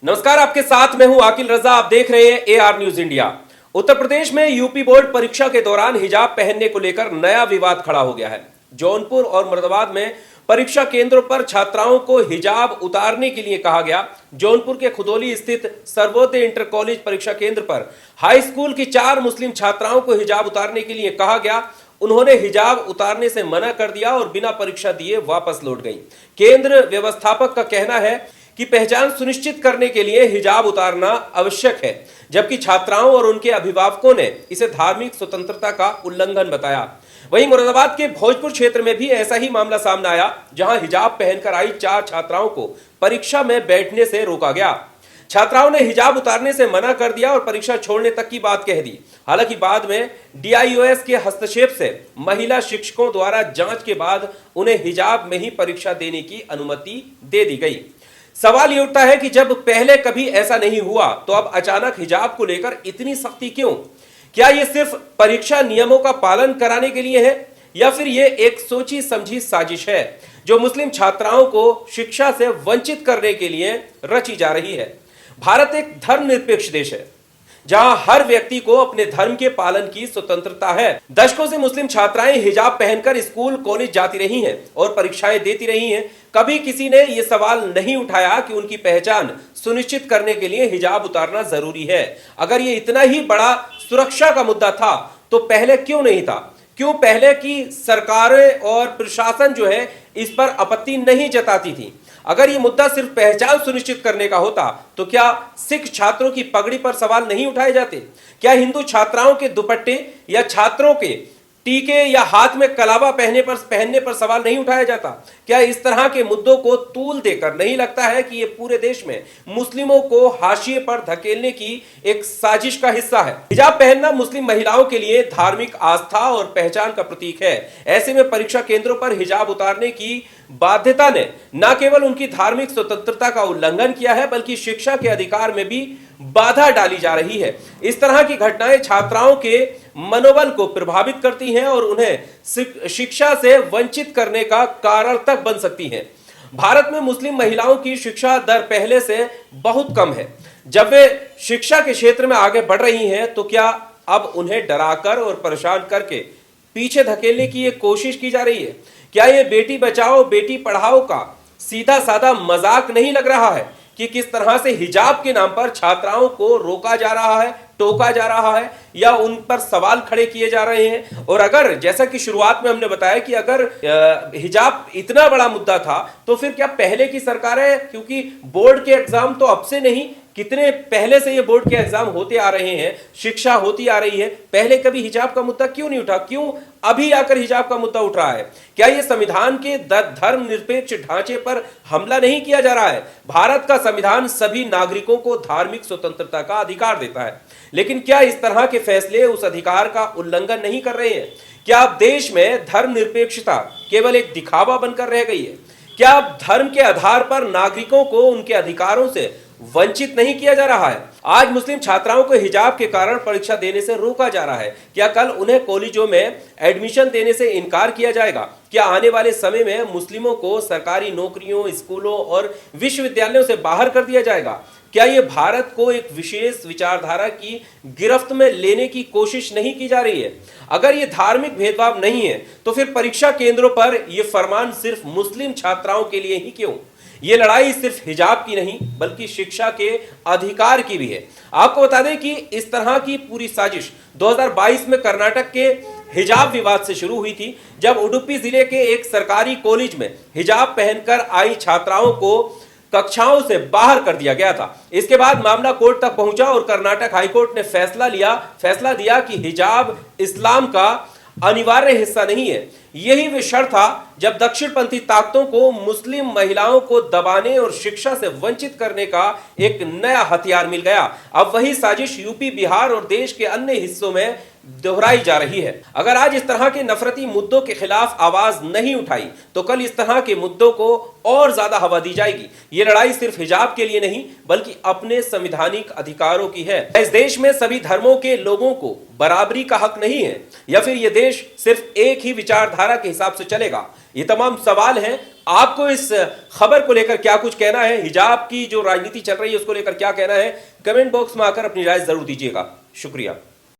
नमस्कार, आपके साथ मैं हूं आकिल रजा। आप देख रहे हैं AR news India. Uttar Pradesh में यूपी बोर्ड परीक्षा के दौरान हिजाब पहनने को लेकर नया विवाद खड़ा हो गया है। जौनपुर और मुरादाबाद में परीक्षा केंद्रों पर छात्राओं को हिजाब उतारने के लिए कहा गया। जौनपुर के खुदौली स्थित सर्वोदय इंटर कॉलेज परीक्षा केंद्र पर हाई स्कूल की 4 मुस्लिम छात्राओं को हिजाब उतारने के लिए कहा गया। उन्होंने हिजाब उतारने से मना कर दिया और बिना परीक्षा दिए वापस लौट गई। केंद्र व्यवस्थापक का कहना है कि पहचान सुनिश्चित करने के लिए हिजाब उतारना आवश्यक है, जबकि छात्राओं और उनके अभिभावकों ने इसे धार्मिक स्वतंत्रता का उल्लंघन बताया। वहीं मुरादाबाद के भोजपुर क्षेत्र में भी ऐसा ही मामला सामने आया, जहां हिजाब पहनकर आई 4 छात्राओं को परीक्षा में बैठने से रोका गया। छात्राओं ने हिजाब उतारने से मना कर दिया और परीक्षा छोड़ने तक की बात कह दी। हालांकि बाद में DIOS के हस्तक्षेप से महिला शिक्षकों द्वारा जांच के बाद उन्हें हिजाब में ही परीक्षा देने की अनुमति दे दी गई। सवाल ये उठता है कि जब पहले कभी ऐसा नहीं हुआ तो अब अचानक हिजाब को लेकर इतनी सख्ती क्यों? क्या ये सिर्फ परीक्षा नियमों का पालन कराने के लिए है या फिर ये एक सोची समझी साजिश है जो मुस्लिम छात्राओं को शिक्षा से वंचित करने के लिए रची जा रही है? भारत एक धर्मनिरपेक्ष देश है जहां हर व्यक्ति को अपने धर्म के पालन की स्वतंत्रता है। दशकों से मुस्लिम छात्राएं हिजाब पहनकर स्कूल कॉलेज जाती रही हैं और परीक्षाएं देती रही हैं। कभी किसी ने यह सवाल नहीं उठाया कि उनकी पहचान सुनिश्चित करने के लिए हिजाब उतारना जरूरी है। अगर ये इतना ही बड़ा सुरक्षा का मुद्दा था तो पहले क्यों नहीं था? क्यों पहले की सरकारें और प्रशासन जो है इस पर आपत्ति नहीं जताती थी? अगर ये मुद्दा सिर्फ पहचान सुनिश्चित करने का होता तो क्या सिख छात्रों की पगड़ी पर सवाल नहीं उठाए जाते? क्या हिंदू छात्राओं के दुपट्टे या छात्रों के टीके या हाथ में कलावा पहनने पर सवाल नहीं उठाया जाता? क्या इस तरह के मुद्दों को तूल देकर नहीं लगता है कि ये पूरे देश में मुस्लिमों को हाशिए पर धकेलने की एक साजिश का हिस्सा है? हिजाब पहनना मुस्लिम महिलाओं के लिए धार्मिक आस्था और पहचान का प्रतीक है। ऐसे में परीक्षा केंद्रों पर हिजाब उतारने की बाध्यता ने न केवल उनकी धार्मिक स्वतंत्रता का उल्लंघन किया है बल्कि शिक्षा के अधिकार में भी बाधा डाली जा रही है। इस तरह की घटनाएं छात्राओं के मनोबल को प्रभावित करती हैं और उन्हें शिक्षा से वंचित करने का कारण तक बन सकती हैं। भारत में मुस्लिम महिलाओं की शिक्षा दर पहले से बहुत कम है। जब वे शिक्षा के क्षेत्र में आगे बढ़ रही हैं तो क्या अब उन्हें डराकर और परेशान करके पीछे धकेलने की एक कोशिश की जा रही है? क्या ये बेटी बचाओ बेटी पढ़ाओ का सीधा साधा मजाक नहीं लग रहा है कि किस तरह से हिजाब के नाम पर छात्राओं को रोका जा रहा है, टोका जा रहा है या उन पर सवाल खड़े किए जा रहे हैं? और अगर जैसा कि शुरुआत में हमने बताया कि अगर हिजाब इतना बड़ा मुद्दा था तो फिर क्या पहले की सरकारें, क्योंकि बोर्ड के एग्जाम तो अब से नहीं, कितने पहले से ये बोर्ड के एग्जाम होते आ रहे हैं, शिक्षा होती आ रही है, पहले कभी हिजाब का मुद्दा क्यों नहीं उठा? क्यों अभी आकर हिजाब का मुद्दा उठ रहा है? क्या ये संविधान के धर्मनिरपेक्ष ढांचे पर हमला नहीं किया जा रहा है? भारत का संविधान सभी नागरिकों को धार्मिक स्वतंत्रता का अधिकार देता है, लेकिन क्या इस तरह के फैसले उस अधिकार का उल्लंघन नहीं कर रहे हैं? क्या अब देश में धर्मनिरपेक्षता केवल एक दिखावा बनकर रह गई है? क्या अब धर्म के आधार पर नागरिकों को उनके अधिकारों से वंचित नहीं किया जा रहा है? आज मुस्लिम छात्राओं को हिजाब के कारण परीक्षा देने से रोका जा रहा है। क्या कल उन्हें कॉलेजों में एडमिशन देने से इनकार किया जाएगा? क्या आने वाले समय में मुस्लिमों को सरकारी नौकरियों, स्कूलों और विश्वविद्यालयों से बाहर कर दिया जाएगा? क्या ये भारत को एक विशेष विचारधारा की गिरफ्त में लेने की कोशिश नहीं की जा रही है? अगर ये धार्मिक भेदभाव नहीं है तो फिर परीक्षा केंद्रों पर यह फरमान सिर्फ मुस्लिम छात्राओं के लिए ही क्यों? ये लड़ाई सिर्फ हिजाब की नहीं बल्कि शिक्षा के अधिकार की भी है। आपको बता दें कि इस तरह की पूरी साजिश 2022 में कर्नाटक के हिजाब विवाद से शुरू हुई थी, जब उडुपी जिले के एक सरकारी कॉलेज में हिजाब पहनकर आई छात्राओं को कक्षाओं से बाहर कर दिया गया था। इसके बाद मामला कोर्ट तक पहुंचा और कर्नाटक हाईकोर्ट ने फैसला दिया कि हिजाब इस्लाम का अनिवार्य हिस्सा नहीं है। यही वे क्षण था जब दक्षिणपंथी ताकतों को मुस्लिम महिलाओं को दबाने और शिक्षा से वंचित करने का एक नया हथियार मिल गया। अब वही साजिश यूपी, बिहार और देश के अन्य हिस्सों में दोहराई जा रही है। अगर आज इस तरह के नफरती मुद्दों के खिलाफ आवाज नहीं उठाई तो कल इस तरह के मुद्दों को और ज्यादा हवा दी जाएगी। ये लड़ाई सिर्फ हिजाब के लिए नहीं बल्कि अपने संवैधानिक अधिकारों की है। इस देश में सभी धर्मों के लोगों को बराबरी का हक नहीं है या फिर यह देश सिर्फ एक ही विचारधारा के हिसाब से चलेगा? ये तमाम सवाल हैं। आपको इस खबर को लेकर क्या कुछ कहना है, हिजाब की जो राजनीति चल रही है उसको लेकर क्या कहना है, कमेंट बॉक्स में आकर अपनी राय जरूर दीजिएगा। शुक्रिया।